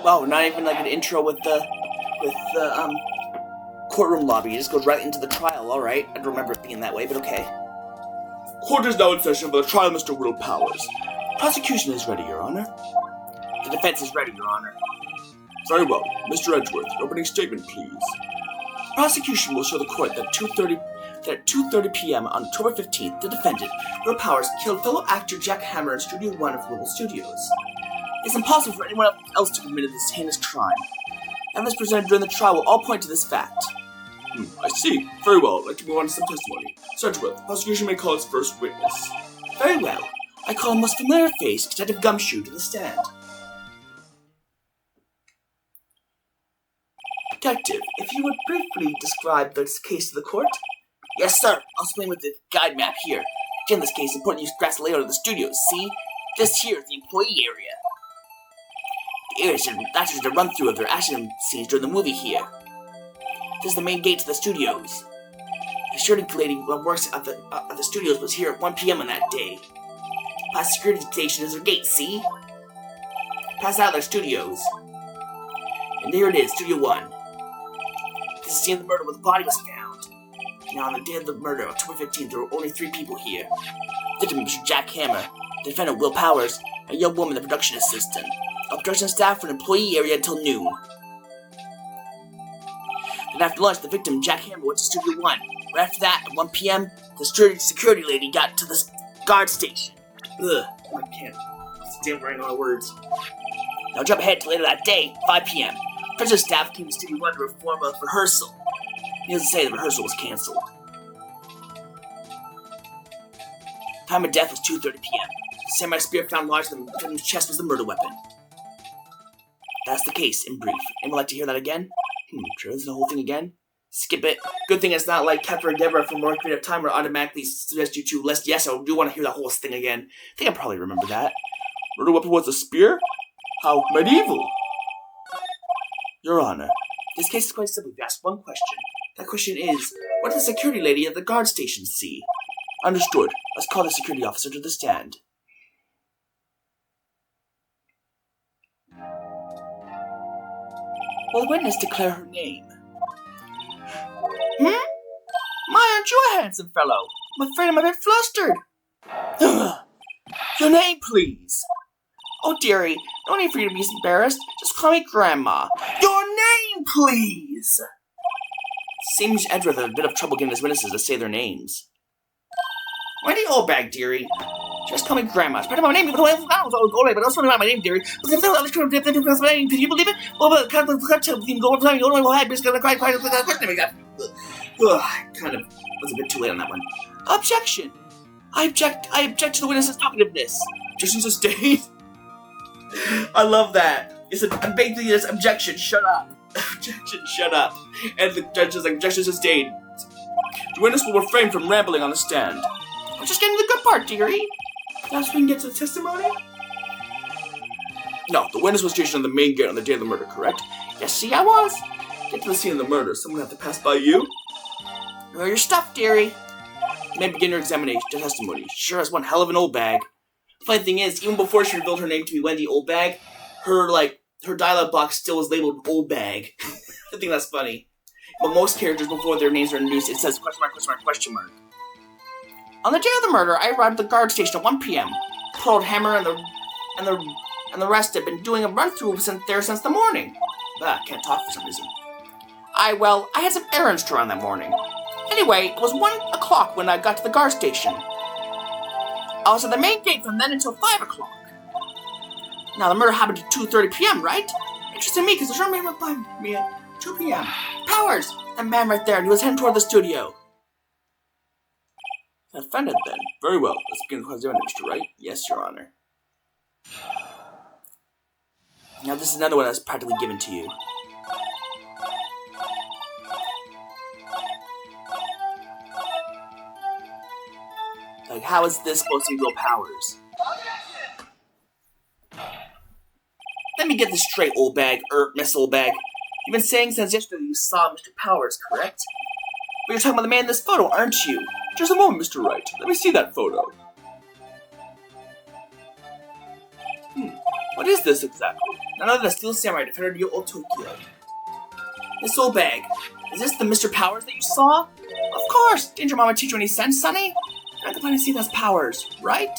Wow, not even like an intro with the courtroom lobby. You just goes right into the trial. All right, I don't remember it being that way, but okay. Court is now in session for the trial of Mr. Will Powers. Prosecution is ready, Your Honor. The defense is ready, Your Honor. Very well. Mr. Edgeworth, your opening statement, please. The prosecution will show the court that at 2:30 p.m. on October 15th, the defendant, Will Powers, killed fellow actor Jack Hammer in Studio 1 of Global Studios. It's impossible for anyone else to have committed this heinous crime. Evidence presented during the trial will all point to this fact. I see. Very well. I'd like to move on to some testimony. Sir Edgeworth, the prosecution may call its first witness. Very well. I call a most familiar face, Detective Gumshoe, to the stand. Detective, if you would briefly describe this case to the court? Yes, sir. I'll explain with the guide map here. In this case, important use grass layout of the studios. See? This here is the employee area. The area should actors to run through of their action scenes during the movie here. This is the main gate to the studios. The security lady who works at the studios was here at 1 p.m. on that day. Past security station is their gate, see? Pass out their studios. And there it is, Studio 1. This is the scene of the murder where the body was found. Now, on the day of the murder, October 15th, there were only 3 people here. The victim, Mr. Jack Hammer, the defendant, Will Powers, and a young woman, the production assistant. A production staff for an employee area until noon. Then after lunch, the victim, Jack Hammer, went to Studio 1. Right after that, at 1 p.m., the security lady got to the guard station. Ugh, I can't stand writing all the words. Now jump ahead to later that day, 5 p.m. Production staff came to Studio 1 to perform a rehearsal. Needless to say, the rehearsal was cancelled. Time of death was 2:30 p.m. The samurai spear found lodged in the victim's chest was the murder weapon. That's the case, in brief. Anyone like to hear that again? Sure, this is the whole thing again? Skip it. Good thing it's not like Kepler and Deborah from More Creative Time where automatically suggest you to list. Yes, I do want to hear the whole thing again. I think I probably remember that. Murder weapon was a spear? How medieval! Your Honor, this case is quite simple. You ask one question. That question is, what did the security lady at the guard station see? Understood. Let's call the security officer to the stand. Will the witness declare her name? My, aren't you a handsome fellow? I'm afraid I'm a bit flustered. Your name, please. Oh, dearie, no need for you to be embarrassed. Just call me Grandma. Your name, please! Seems Edgeworth had a bit of trouble getting his witnesses to say their names. Wendy Oldbag, dearie. Just call me Grandma. It's part of my name, but I don't know, but also my name, dearie. Can you believe it? Kind of was a bit too late on that one. Objection! I object to the witness's talkativeness. Objection sustained. I love that. It's basically this objection, shut up. Objection, shut up. And the judge is like, objection sustained. The witness will refrain from rambling on the stand. I'm just getting to the good part, dearie. Now so we can get to the testimony? No, the witness was stationed on the main gate on the day of the murder, correct? Yes, see, I was. Get to the scene of the murder. Someone have to pass by you? Know your stuff, dearie. You may begin your examination testimony. She sure has one hell of an old bag. The funny thing is, even before she revealed her name to be Wendy Oldbag, her dialogue box still is labeled Oldbag. I think that's funny. But most characters, before their names are introduced, it says question mark, question mark, question mark. On the day of the murder, I arrived at the guard station at 1 p.m. Poor old Hammer and the rest had been doing a run-through since the morning. Can't talk for some reason. I had some errands to run that morning. Anyway, it was 1 o'clock when I got to the guard station. I was at the main gate from then until 5 o'clock. Now, the murder happened at 2:30 p.m., right? Interesting me, because the short man went by me at 2 p.m. Powers! That man right there, and he was heading toward the studio. Offended, then. Very well. Let's begin the question, Mr. Wright. Yes, Your Honor. Now, this is another one that's practically given to you. Like, how is this supposed to be Will Powers? Let me get this straight, Miss Oldbag. You've been saying since yesterday you saw Mr. Powers, correct? But you're talking about the man in this photo, aren't you? Just a moment, Mr. Wright. Let me see that photo. What is this exactly? None other than the Steel Samurai defender of Old Tokyo. Miss Oldbag, is this the Mr. Powers that you saw? Of course! Danger Mama teach you any sense, Sonny? I can finally see those powers, right?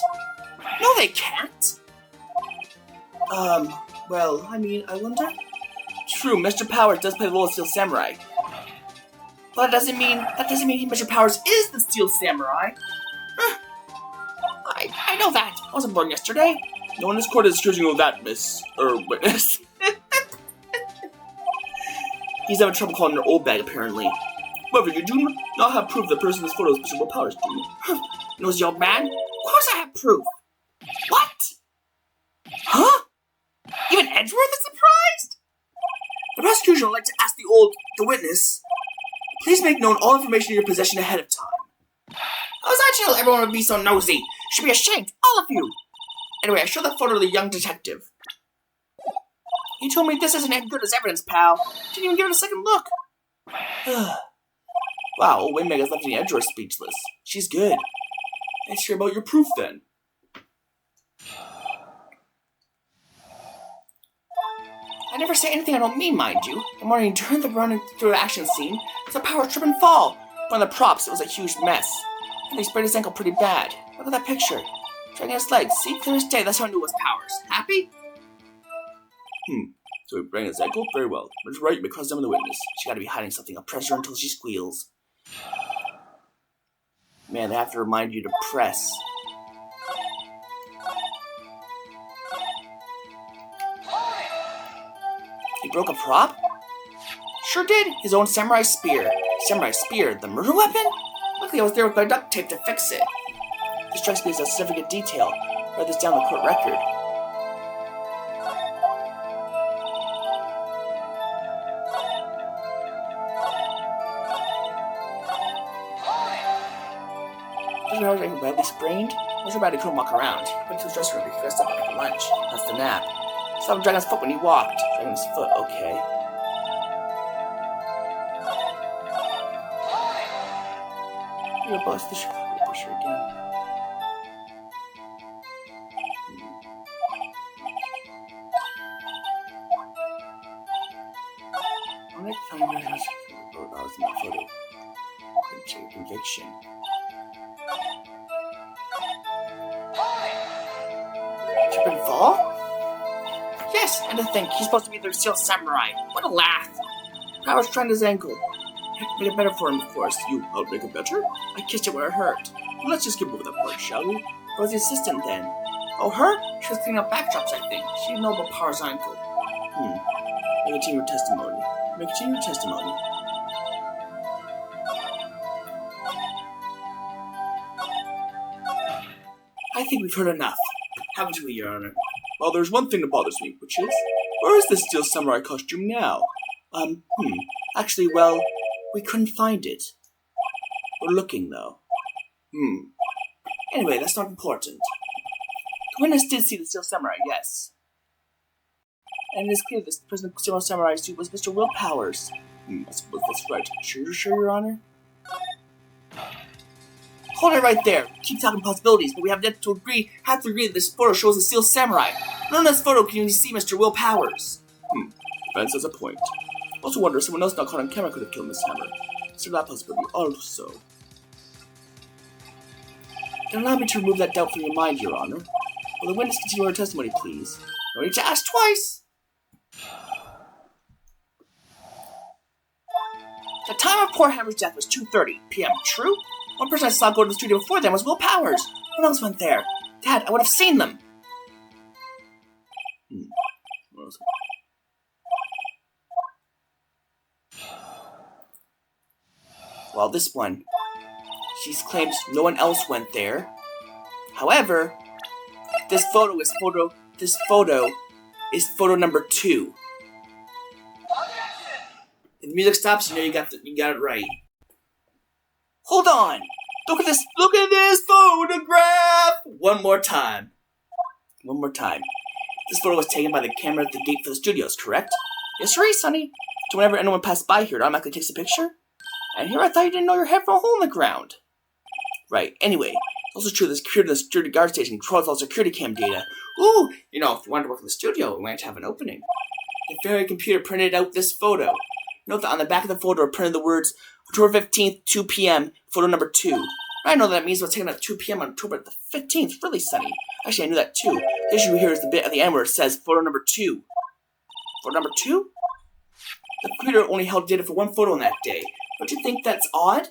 No, they can't! Well, I mean, I wonder? True, Mr. Powers does play the role of Steel Samurai. But that doesn't mean Mr. Powers is the Steel Samurai. I know that. I wasn't born yesterday. No one in this court is accusing you of that, witness. He's having trouble calling her Oldbag, apparently. However, you do not have proof the person in this photo is Mr. Will Powers, do you? Nosy old man? Of course I have proof. What? Huh? Even Edgeworth is surprised? The prosecution would like to ask the witness, please make known all information in your possession ahead of time. How was I to know everyone would be so nosy? You should be ashamed, all of you. Anyway, I showed that photo to the young detective. He told me this isn't as good as evidence, pal. Didn't even give it a second look. Wow, old Windbag has left me Edgeworth speechless. She's good. Let's hear about your proof then. I never say anything I don't mean, mind you. The morning he turned the running through the action scene, it's a power trip and fall. But on the props, it was a huge mess. And they sprayed his ankle pretty bad. Look at that picture. Dragging his legs. See, clear as day, that's how I knew it was Powers. Happy? So he bring his ankle? Very well. Ms. Wright, you may cross-examine the witness. She gotta be hiding something. I'll press her until she squeals. Man, they have to remind you to press. He broke a prop? Sure did. His own samurai spear. Samurai spear? The murder weapon? Luckily I was there with my duct tape to fix it. This strikes me as a significant detail. Write this down in the court record. Mr. Howard's ankle badly sprained? Mr. Badly couldn't walk around. He went to his dressing room to dress up after lunch. That's the nap. Saw him dragging his foot when he walked. Dragging his foot, okay. You're a boss, this should probably push her again. I'll make fun of your house for $4 in the photo. Couldn't check your conviction. Trip and fall? Yes, and to think, he's supposed to be the Steel Samurai. What a laugh. Powers trained his ankle. I made it better for him, of course. You helped make it better? I kissed it where it hurt. Well, let's just skip over that part, shall we? I was the assistant then. Oh, her? She was cleaning up backdrops, I think. She didn't know about Powers' ankle. May continue your testimony. May continue your testimony. I think we've heard enough. Haven't we, Your Honor? Well, there's one thing that bothers me, which is, where is this Steel Samurai costume now? Actually, well, we couldn't find it. We're looking, though. Anyway, that's not important. The witness did see the Steel Samurai, yes. And it is clear this person in the Steel Samurai suit was Mr. Will Powers. I suppose that's right. Sure, Your Honor? Hold it right there. Keep talking possibilities, but we have to agree that this photo shows the Steel Samurai. None of this photo can even see Mr. Will Powers. Defense has a point. Also wonder if someone else not caught on camera could have killed Miss Hammer. Consider that possibility also. Then allow me to remove that doubt from your mind, Your Honor. Will the witness continue her testimony, please? No need to ask twice! The time of poor Hammer's death was 2:30 p.m., true? One person I saw go to the studio before them was Will Powers. Who else went there? Dad, I would have seen them. Well, this one. She claims no one else went there. However, this photo is photo number 2. If the music stops, you know you got it right. Hold on! Look at this photograph! One more time. This photo was taken by the camera at the gate for the studios, correct? Yes, sir, Sonny. So whenever anyone passed by here, it automatically takes a picture? And here I thought you didn't know your head from a hole in the ground. Right, anyway, Also true, this computer in the security guard station controls all security cam data. Ooh, if you wanted to work in the studio, we might have an opening. The very computer printed out this photo. Note that on the back of the photo are printed the words October 15th, 2 p.m., photo number 2. I know that means it was taken at 2 p.m. on October the 15th. Really, Sonny. Actually, I knew that too. The issue here is the bit at the end where it says photo number 2. Photo number 2? The computer only held data for one photo on that day. Don't you think that's odd?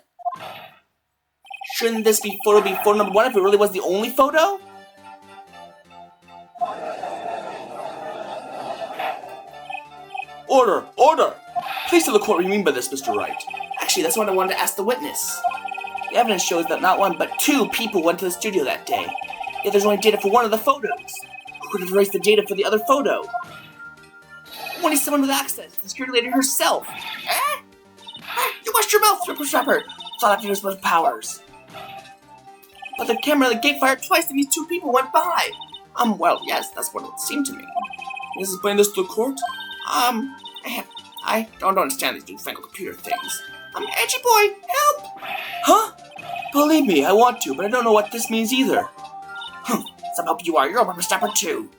Shouldn't this photo be photo number 1 if it really was the only photo? Order! Order! Please tell the court what you mean by this, Mr. Wright. Actually, that's what I wanted to ask the witness. The evidence shows that not 1, but 2 people went to the studio that day. Yet there's only data for one of the photos. Who could have erased the data for the other photo? Only someone with access, the security lady herself. You washed your mouth, Ripper. Thought I'd use my powers. But the camera at the gate fired twice and these 2 people went by. Well, yes, that's what it seemed to me. This is explain this to the court? I don't understand these newfangled computer things. Edgy boy, help! Huh? Believe me, I want to, but I don't know what this means either. Some help you are. You're a whippersnapper too.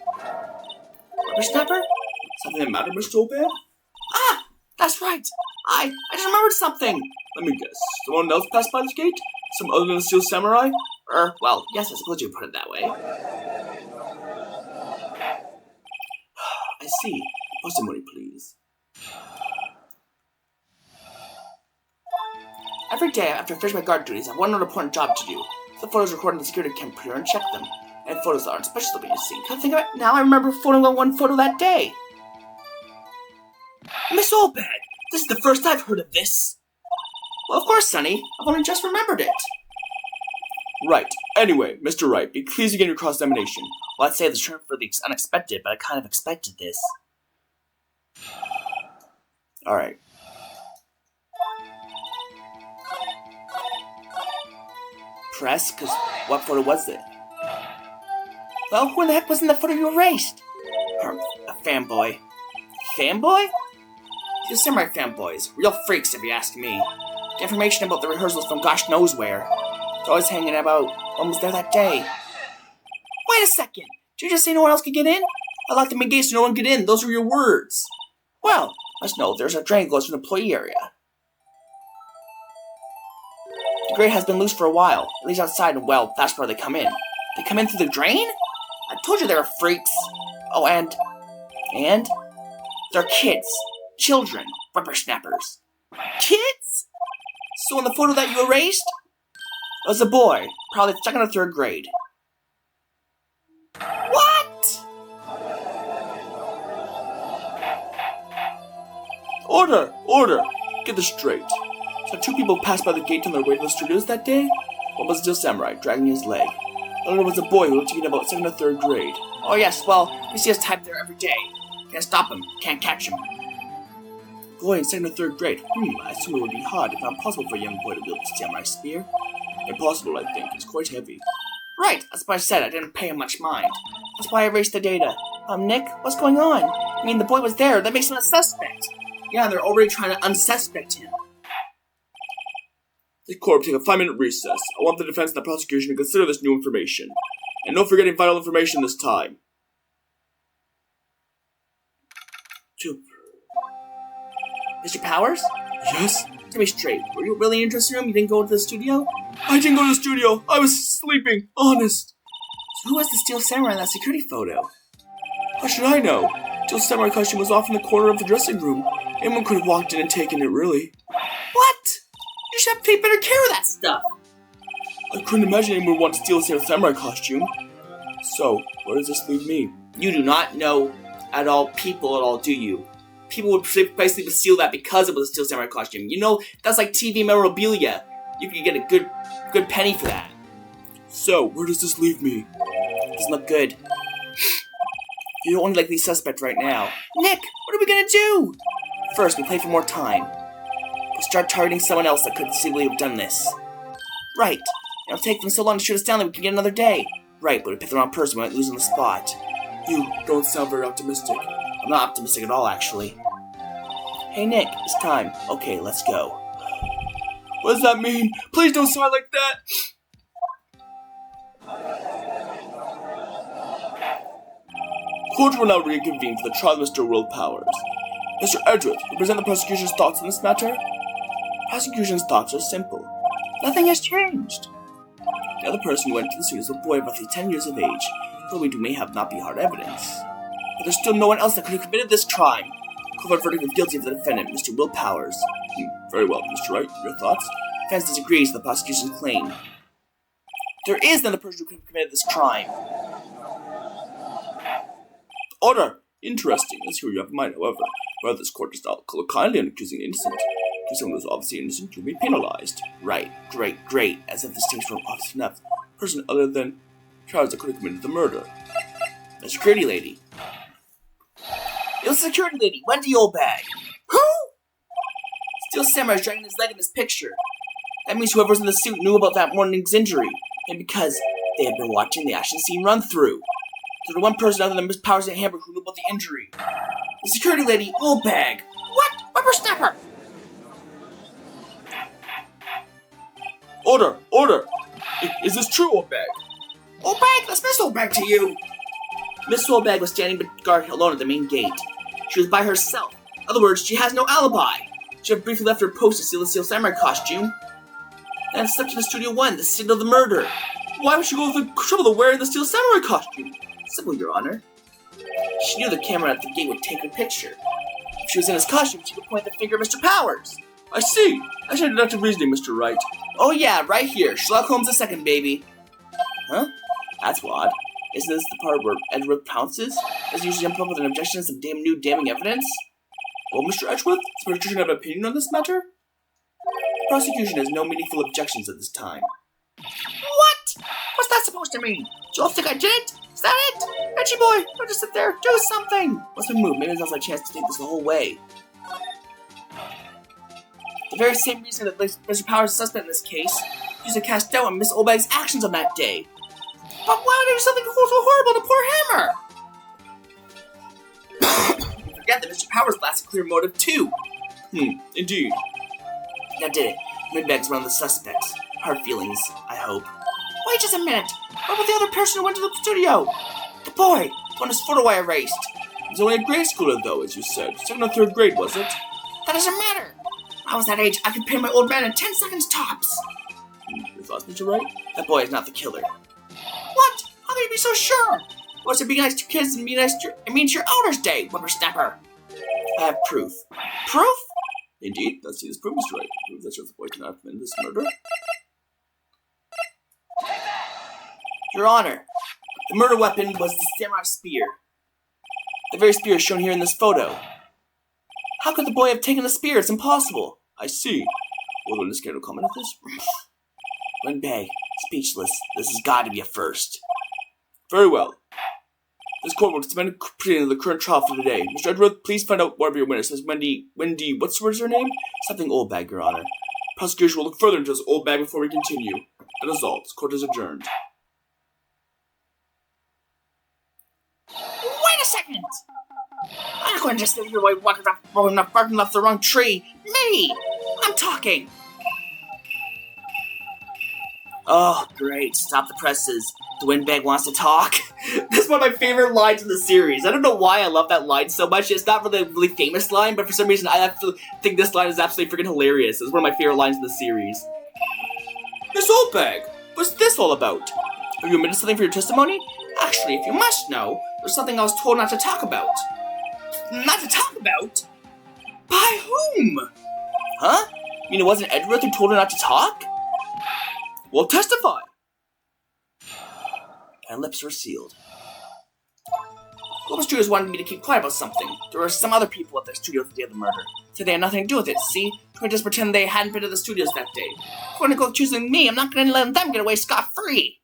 Whippersnapper? Something the matter, Mr. Oldbag? That's right. I just remembered something. Let me guess. Someone else passed by this gate? Some other than the Steel Samurai? Well, yes, I suppose you put it that way. I see. Post some money, please. Every day after I finish my guard duties, I have one other important job to do. The photos recorded in the security computer and check them. And photos that aren't special to me, you see. Come think of it, now I remember photoing one photo that day. Miss Oldbag, this is the first I've heard of this. Well, of course, Sonny. I've only just remembered it. Right. Anyway, Mr. Wright, be pleased to begin your cross-examination. Well, I'd say the term for the unexpected, but I kind of expected this. Alright. Press, because what photo was it? Well, who in the heck was in the photo you erased? A fanboy. Fanboy? The samurai fanboys. Real freaks, if you ask me. The information about the rehearsals from gosh knows where. They're always hanging about. One was there that day. Wait a second! Did you just say no one else could get in? I locked them in gates so no one could get in. Those were your words. Well, must know there's a drain goes to the employee area. The grate has been loose for a while. At least outside, and well, that's where they come in. They come in through the drain? I told you they were freaks. Oh, and? They're kids. Children. Whippersnappers. Kids? So in the photo that you erased? It was a boy. Probably 2nd or 3rd grade. What? Order! Order! Get this straight. So 2 people passed by the gate on their way to the studios that day? One was a Steel Samurai, dragging his leg. The other was a boy who looked to be in about 2nd or 3rd grade. Oh yes, well, we see us type there every day. Can't stop him, can't catch him. Boy in 2nd or 3rd grade. I assume it would be hard, if not impossible for a young boy to wield a samurai spear. Impossible, I think. It's quite heavy. Right, that's what I said. I didn't pay him much mind. That's why I erased the data. Nick, what's going on? I mean, the boy was there. That makes him a suspect. Yeah, they're already trying to unsuspect him. The court will take a 5-minute recess. I want the defense and the prosecution to consider this new information. And no forgetting vital information this time. Mr. Powers? Yes? Tell me straight, were you really interested in him? You didn't go to the studio? I didn't go to the studio. I was sleeping. Honest. So who was the Steel Samurai in that security photo? How should I know? Steel Samurai costume was off in the corner of the dressing room. Anyone could have walked in and taken it, really. What? You should have taken better care of that stuff. I couldn't imagine anyone would want to steal a Samurai costume. So, where does this leave me? You do not know people at all, do you? People would basically steal that because it was a Steel Samurai costume. You know, that's like TV memorabilia. You could get a good penny for that. So, where does this leave me? Doesn't look good. You're the only likely suspect right now. Nick, what are we gonna do? First, we play for more time. We'll start targeting someone else that could conceivably have done this. Right. It'll take them so long to shoot us down that we can get another day. Right, but if we pick the wrong person, we might lose on the spot. You don't sound very optimistic. I'm not optimistic at all, actually. Hey, Nick, it's time. Okay, let's go. What does that mean? Please don't sound like that! Court will now reconvene for the trial of Mr. World Powers. Mr. Edgeworth, you present the prosecution's thoughts on this matter? Prosecution's thoughts are simple. Nothing has changed. The other person who went to the suit is a boy roughly 10 years of age, though we may have not be hard evidence. But there's still no one else that could have committed this crime. Court verdict of guilty of the defendant, Mr. Will Powers. Very well, Mr. Wright, your thoughts? Defense disagrees with the prosecution's claim. There is another person who could have committed this crime. Order! Interesting. Let's hear you have in mind, however. Whether this court does not look kindly on accusing the innocent. If someone who is obviously innocent, you'll be penalized. Right. Great. As if this takes from obvious enough. A person other than Charles that could have committed the murder. The security lady. It was the security lady, Wendy Oldbag. Who? Steel Samurai is dragging his leg in this picture. That means whoever's in the suit knew about that morning's injury. And because they had been watching the action scene run through. So the one person other than Miss Powers and Hamburg who knew about the injury. The security lady, Oldbag. What? Whippersnapper! Order! Is this true, Oldbag? Oldbag? That's Miss Oldbag to you! Miss Oldbag was standing guard alone at the main gate. She was by herself. In other words, she has no alibi. She had briefly left her post to steal the Steel Samurai costume. Then stepped into Studio 1, the scene of the murder. Why would she go to the trouble of wearing the Steel Samurai costume? Simple, Your Honor. She knew the camera at the gate would take her picture. If she was in his costume, she could point the finger at Mr. Powers. I see. I should have deductive reasoning, Mr. Wright. Oh yeah, right here. Sherlock Holmes II, baby. Huh? That's odd. Isn't this the part where Edgeworth pounces? Does he usually jump up with an objection to some new damning evidence? Well, Mr. Edgeworth, does the prosecution have an opinion on this matter? The prosecution has no meaningful objections at this time. What? What's that supposed to mean? Do you all think I did it? Is that it? Edgy boy, don't just sit there. Do something. Let's move. Maybe there's also a chance to take this the whole way. The very same reason that Mr. Powers is suspect in this case used to cast doubt on Miss Oldbag's actions on that day. But why would there be something so horrible to poor Hammer? You forget that Mr. Powers lacks a clear motive too. Indeed. That did it. Midbag's one of the suspects. Hard feelings, I hope. Wait just a minute. What about the other person who went to the studio? The boy. The one whose photo I erased. He was only a grade schooler though, as you said. 2nd or 3rd grade, was it? That doesn't matter. When I was that age, I could pin my old man in 10 seconds tops. Your thoughts, Mr. Wright? That boy is not the killer. What? How can you be so sure? What's to be nice to kids and be nice to it means your Elder's Day, whippersnapper. I have proof. Proof? Indeed, let's see this proof, Mr. Wright. Proof that the boy cannot commit this murder. Your Honor, the murder weapon was the samurai spear. The very spear shown here in this photo. How could the boy have taken the spear? It's impossible. I see. Will the witness care to comment on this? Wenbei, speechless. This has got to be a first. Very well. This court will suspend proceeding the current trial for today. Mr. Edgeworth, please find out whatever your witness says. Wendy, what's her name? Something Oldbag, Your Honor. Prosecution will look further into this Oldbag before we continue. That is all. This court is adjourned. Wait a second! I'm not going to just sit here while walking up, barking off the wrong tree. Me! I'm talking! Oh, great. Stop the presses. The windbag wants to talk. That's one of my favorite lines in the series. I don't know why I love that line so much. It's not really a really famous line, but for some reason I have to think this line is absolutely freaking hilarious. It's one of my favorite lines in the series. Miss Oldbag, what's this all about? Have you omitted something for your testimony? Actually, if you must know, there's something I was told not to talk about. Not to talk about? By whom? Huh? You mean it wasn't Edgeworth who told her not to talk? Well, testify. My lips were sealed. Global Studios wanted me to keep quiet about something. There were some other people at their studio the day of the murder. Said they had nothing to do with it, see? Trying to just pretend they hadn't been to the studios that day. According to go choosing me, I'm not going to let them get away scot-free.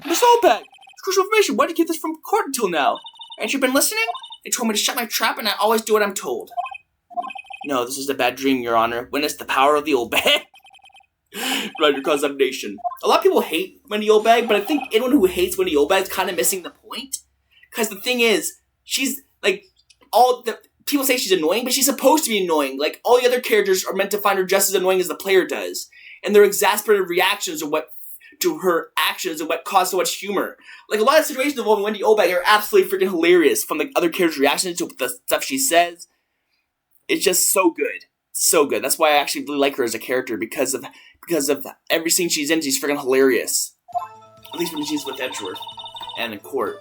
Miss Oldbag, it's crucial information. Why did you keep this from court until now? Ain't you been listening? They told me to shut my trap, and I always do what I'm told. No, this is a bad dream, Your Honor. Witness the power of the Oldbag. Right, your condemnation. A lot of people hate Wendy Oldbag, but I think anyone who hates Wendy Oldbag is kind of missing the point. Because the thing is, she's, like, people say she's annoying, but she's supposed to be annoying. Like, all the other characters are meant to find her just as annoying as the player does. And their exasperated reactions are what to her actions and what caused so much humor. Like, a lot of situations involving Wendy Oldbag are absolutely freaking hilarious, from the other characters' reactions to the stuff she says. It's just so good. So good. That's why I actually really like her as a character, because of every scene she's in, she's freaking hilarious. At least when she's with Edgeworth and in court.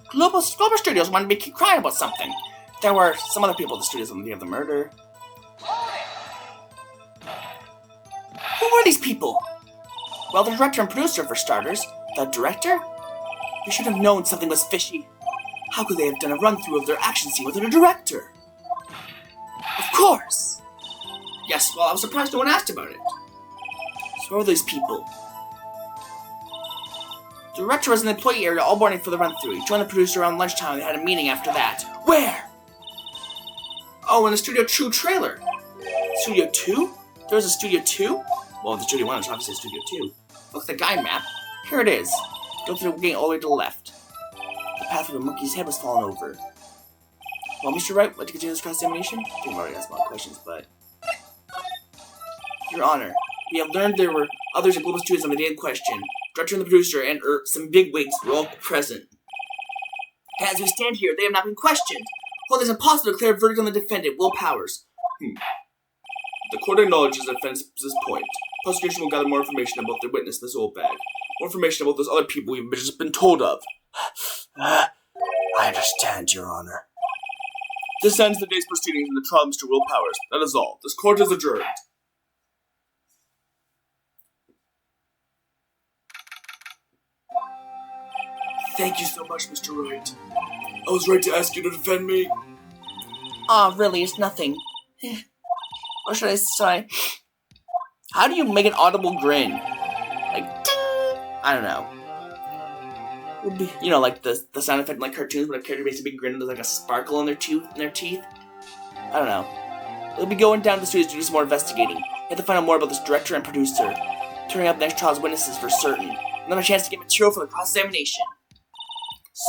Global Studios wanted me to keep crying about something. There were some other people at the studios on the day of the murder. Who were these people? Well, the director and producer, for starters. The director? They should have known something was fishy. How could they have done a run-through of their action scene without a director? Of course! Yes, well, I was surprised no one asked about it. So who are these people? The director was in the employee area all morning for the run-through. He joined the producer around lunchtime and they had a meeting after that. Where? Oh, in the Studio 2 trailer. Studio 2? There was a Studio 2? Well, the Studio 1 is obviously Studio 2. Look at the guide map. Here it is. Go through the gate all the way to the left. The path where the monkey's head was fallen over. Well, Mr. Wright, would like to continue this cross-examination? I think I've already asked a lot of questions, but... Your Honor, we have learned there were others at Global Studios on the day in question. Director and the producer and some bigwigs were all present. As we stand here, they have not been questioned. Well, it is impossible to declare a verdict on the defendant, Will Powers. The court acknowledges the defense's point. Prosecution will gather more information about the witness, Miss Oldbag. More information about those other people we've just been told of. I understand, Your Honor. This ends the day's proceedings in the trial of Mr. Will Powers. That is all. This court is adjourned. Thank you so much, Mr. Wright. I was right to ask you to defend me. Aw, really, it's nothing. What should I say? How do you make an audible grin? Like, ding! I don't know. Would be, you know, like the sound effect in like cartoons when a character makes a big grin and there's like a sparkle in their teeth. I don't know. We'll be going down to the studios to do some more investigating. We have to find out more about this director and producer. Turning up next trial's witnesses for certain. And then a chance to get material for the cross-examination.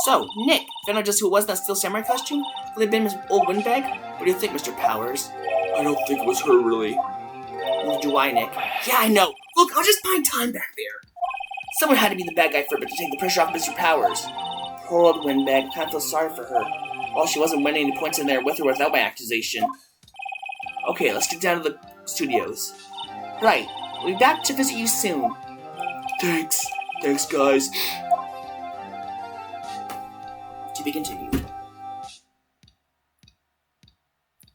So, Nick, found out just who it was in that Steel Samurai costume? Could it have been Miss Oldbag? What do you think, Mr. Powers? I don't think it was her, really. Neither do I, Nick. Yeah, I know. Look, I'll just find time back there. Someone had to be the bad guy for a bit to take the pressure off Mr. Powers. Poor old Windbag. I kind of feel sorry for her. Well, she wasn't winning any points in there with or without my accusation. Okay, let's get down to the studios. Right. We'll be back to visit you soon. Thanks. Thanks, guys. To be continued.